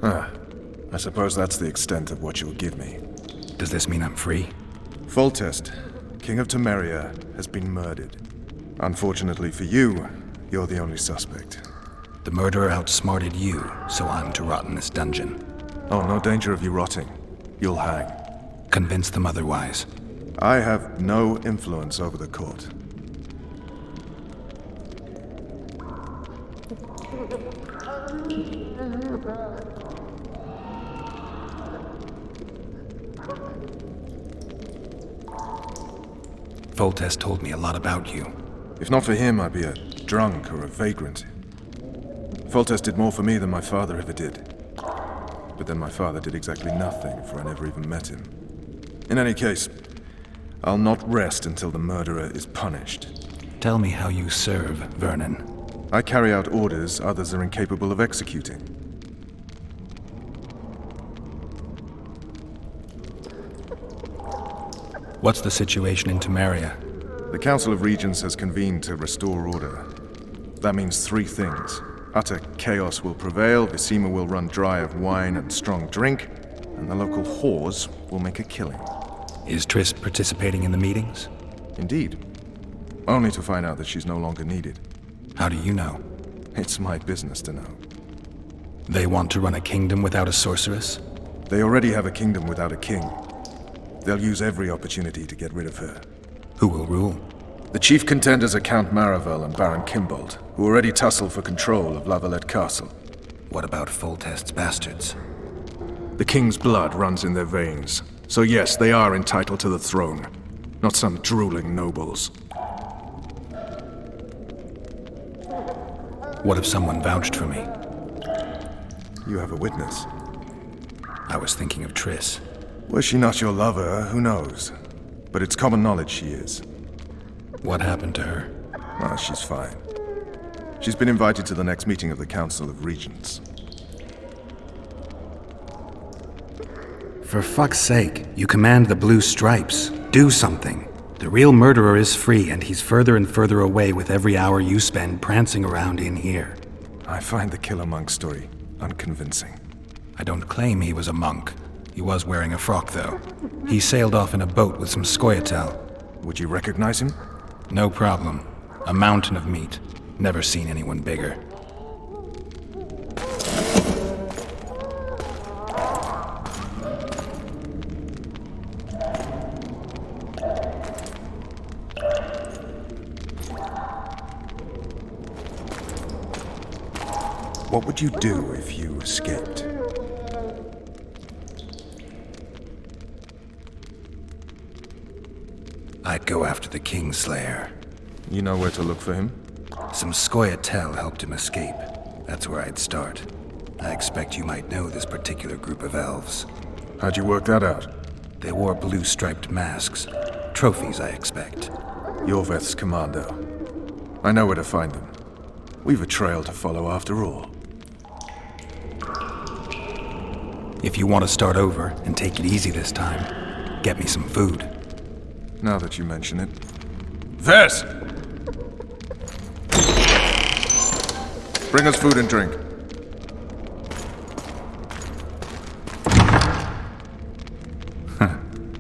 I suppose that's the extent of what you'll give me. Does this mean I'm free? Foltest, King of Temeria, has been murdered. Unfortunately for you, you're the only suspect. The murderer outsmarted you, so I'm to rot in this dungeon. Oh, no danger of you rotting. You'll hang. Convince them otherwise. I have no influence over the court. Foltest told me a lot about you. If not for him, I'd be a drunk or a vagrant. Foltest did more for me than my father ever did. But then my father did exactly nothing, for I never even met him. In any case, I'll not rest until the murderer is punished. Tell me how you serve, Vernon. I carry out orders others are incapable of executing. What's the situation in Temeria? The Council of Regents has convened to restore order. That means three things. Utter chaos will prevail, Visima will run dry of wine and strong drink, and the local whores will make a killing. Is Triss participating in the meetings? Indeed. Only to find out that she's no longer needed. How do you know? It's my business to know. They want to run a kingdom without a sorceress? They already have a kingdom without a king. They'll use every opportunity to get rid of her. Who will rule? The chief contenders are Count Maravel and Baron Kimbold, who already tussle for control of Lavalette Castle. What about Foltest's bastards? The king's blood runs in their veins, so yes, they are entitled to the throne, not some drooling nobles. What if someone vouched for me? You have a witness. I was thinking of Triss. Was she not your lover, who knows? But it's common knowledge she is. What happened to her? Ah, she's fine. She's been invited to the next meeting of the Council of Regents. For fuck's sake, you command the Blue Stripes. Do something. The real murderer is free, and he's further and further away with every hour you spend prancing around in here. I find the Killer Monk story unconvincing. I don't claim he was a monk. He was wearing a frock, though. He sailed off in a boat with some Scoia'tael. Would you recognize him? No problem. A mountain of meat. Never seen anyone bigger. What would you do if you escaped? I'd go after the Kingslayer. You know where to look for him? Some Scoia'tael helped him escape. That's where I'd start. I expect you might know this particular group of elves. How'd you work that out? They wore blue-striped masks. Trophies, I expect. Yorveth's commando. I know where to find them. We've a trail to follow after all. If you want to start over and take it easy this time, get me some food. Now that you mention it. Vess! Bring us food and drink.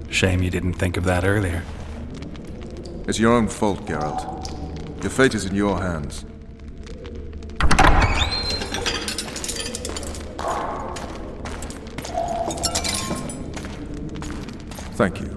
Shame you didn't think of that earlier. It's your own fault, Geralt. Your fate is in your hands. Thank you.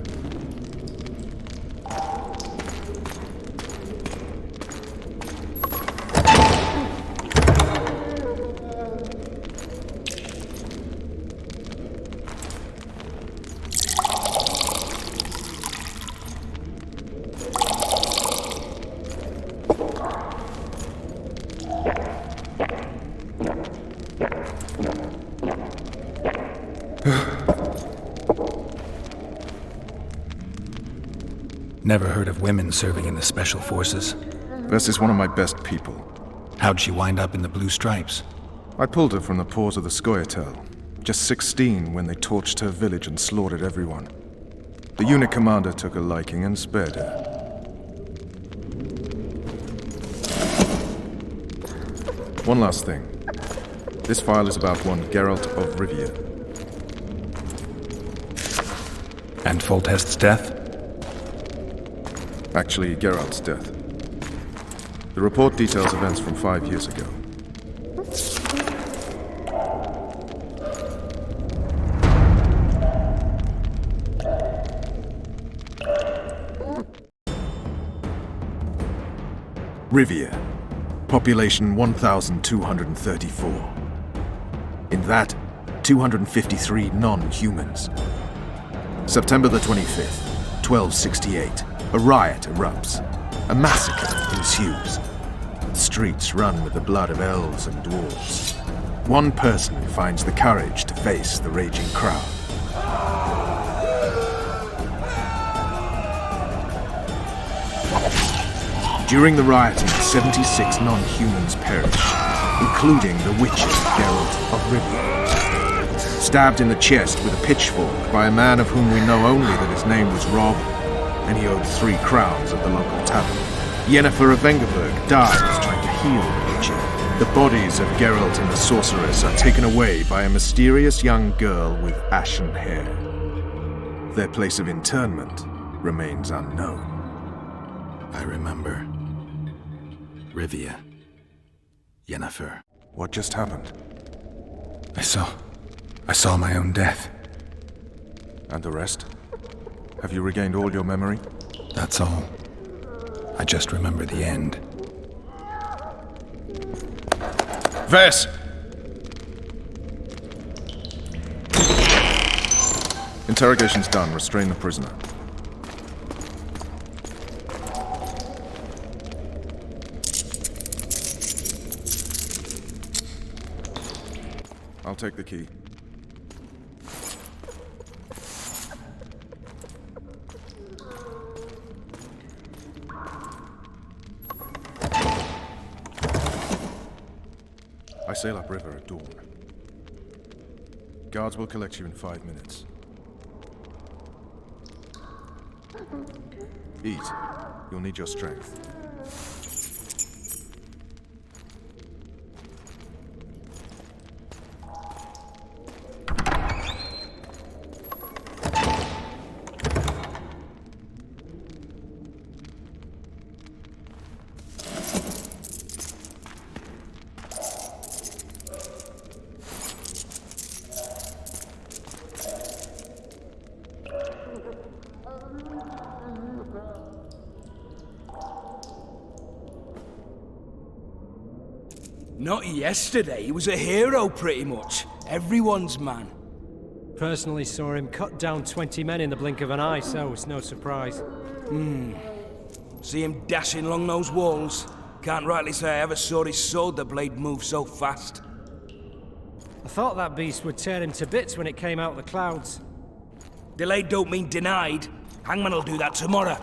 Never heard of women serving in the Special Forces. Vess is one of my best people. How'd she wind up in the Blue Stripes? I pulled her from the paws of the Scoia'tael. Just 16 when they torched her village and slaughtered everyone. The unit commander took a liking and spared her. One last thing. This file is about one Geralt of Rívia. And Foltest's death? Actually, Geralt's death. The report details events from 5 years ago. Rívia. Population 1,234. In that, 253 non-humans. September the 25th, 1268. A riot erupts. A massacre ensues. The streets run with the blood of elves and dwarves. One person finds the courage to face the raging crowd. During the rioting, 76 non-humans perish, including the witcher Geralt of Rívia. Stabbed in the chest with a pitchfork by a man of whom we know only that his name was Rob, and he owed 3 crowns at the local tavern. Yennefer of Vengerberg dies trying to heal the witcher. The bodies of Geralt and the sorceress are taken away by a mysterious young girl with ashen hair. Their place of interment remains unknown. I remember. Rívia. Yennefer. What just happened? I saw my own death. And the rest? Have you regained all your memory? That's all. I just remember the end. Vess! Interrogation's done. Restrain the prisoner. I'll take the key. I sail upriver at dawn. Guards will collect you in 5 minutes. Eat. You'll need your strength. Not yesterday, he was a hero pretty much. Everyone's man. Personally saw him cut down 20 men in the blink of an eye, so it's no surprise. See him dashing along those walls? Can't rightly say I ever saw his sword the blade move so fast. I thought that beast would tear him to bits when it came out of the clouds. Delayed don't mean denied. Hangman will do that tomorrow.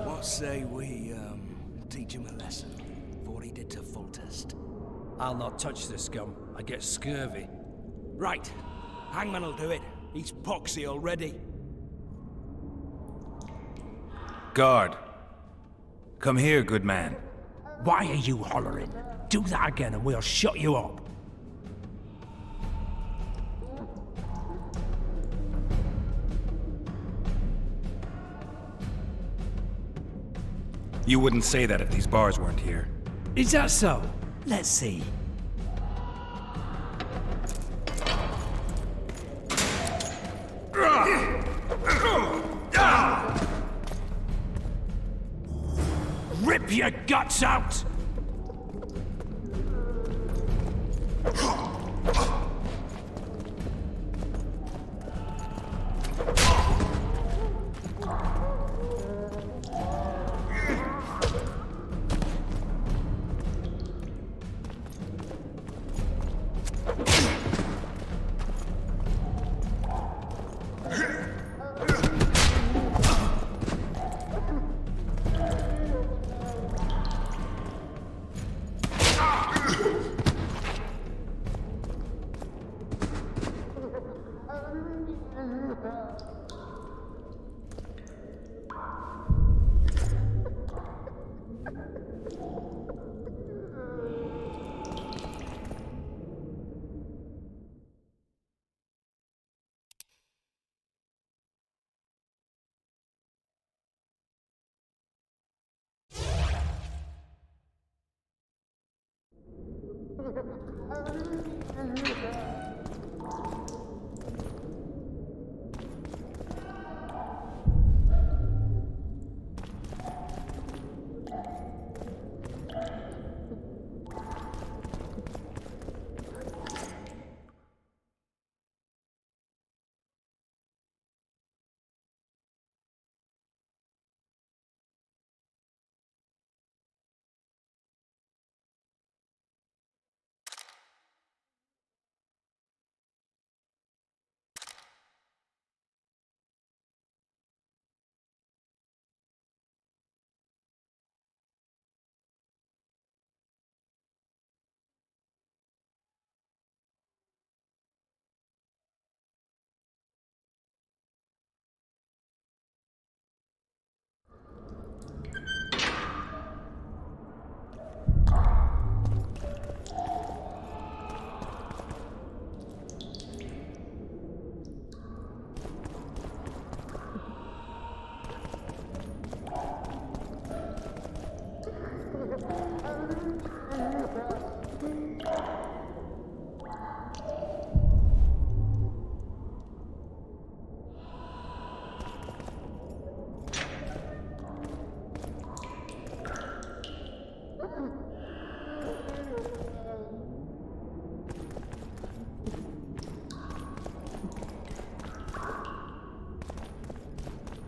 What say we, teach him a lesson, for what he did to Foltest? I'll not touch the scum. I get scurvy. Right. Hangman will do it. He's poxy already. Guard. Come here, good man. Why are you hollering? Do that again and we'll shut you up. You wouldn't say that if these bars weren't here. Is that so? Let's see. Rip your guts out!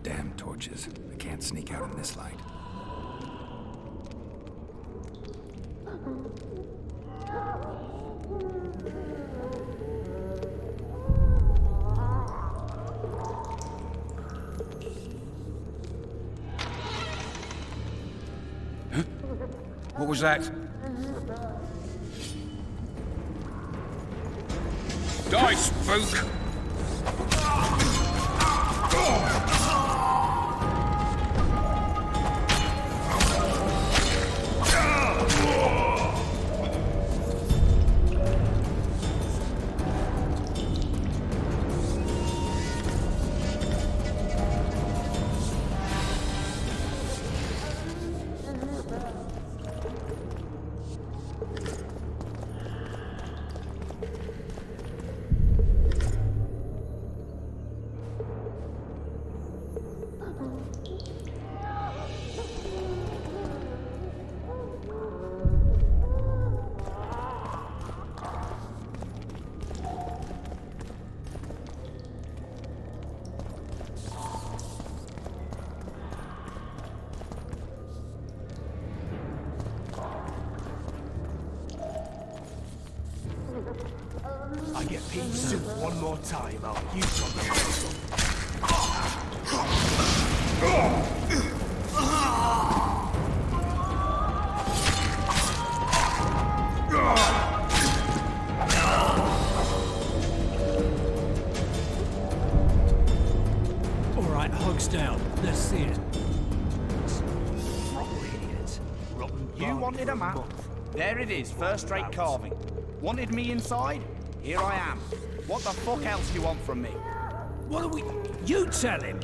Damn torches. I can't sneak out in this light. What was that? Die, spook! I get peed soup one more time, I'll use on the Alright, hogs down. Let's see it. proper idiot. Rotten You wanted a map? There it is, first-rate carving. Wanted me inside? Here I am. What the fuck else do you want from me? What are we... You tell him!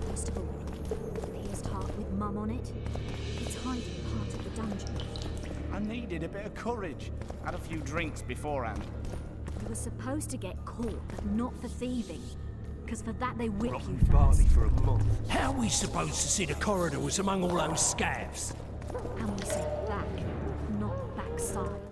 First of all, the pierced heart with Mum on it. It's hiding part of the dungeon. I needed a bit of courage. Had a few drinks beforehand. You were supposed to get caught, but not for thieving. Because for that they whip Rotten you barley first. for a month. How are we supposed to see the corridors among all those scabs? And we said back, not backside.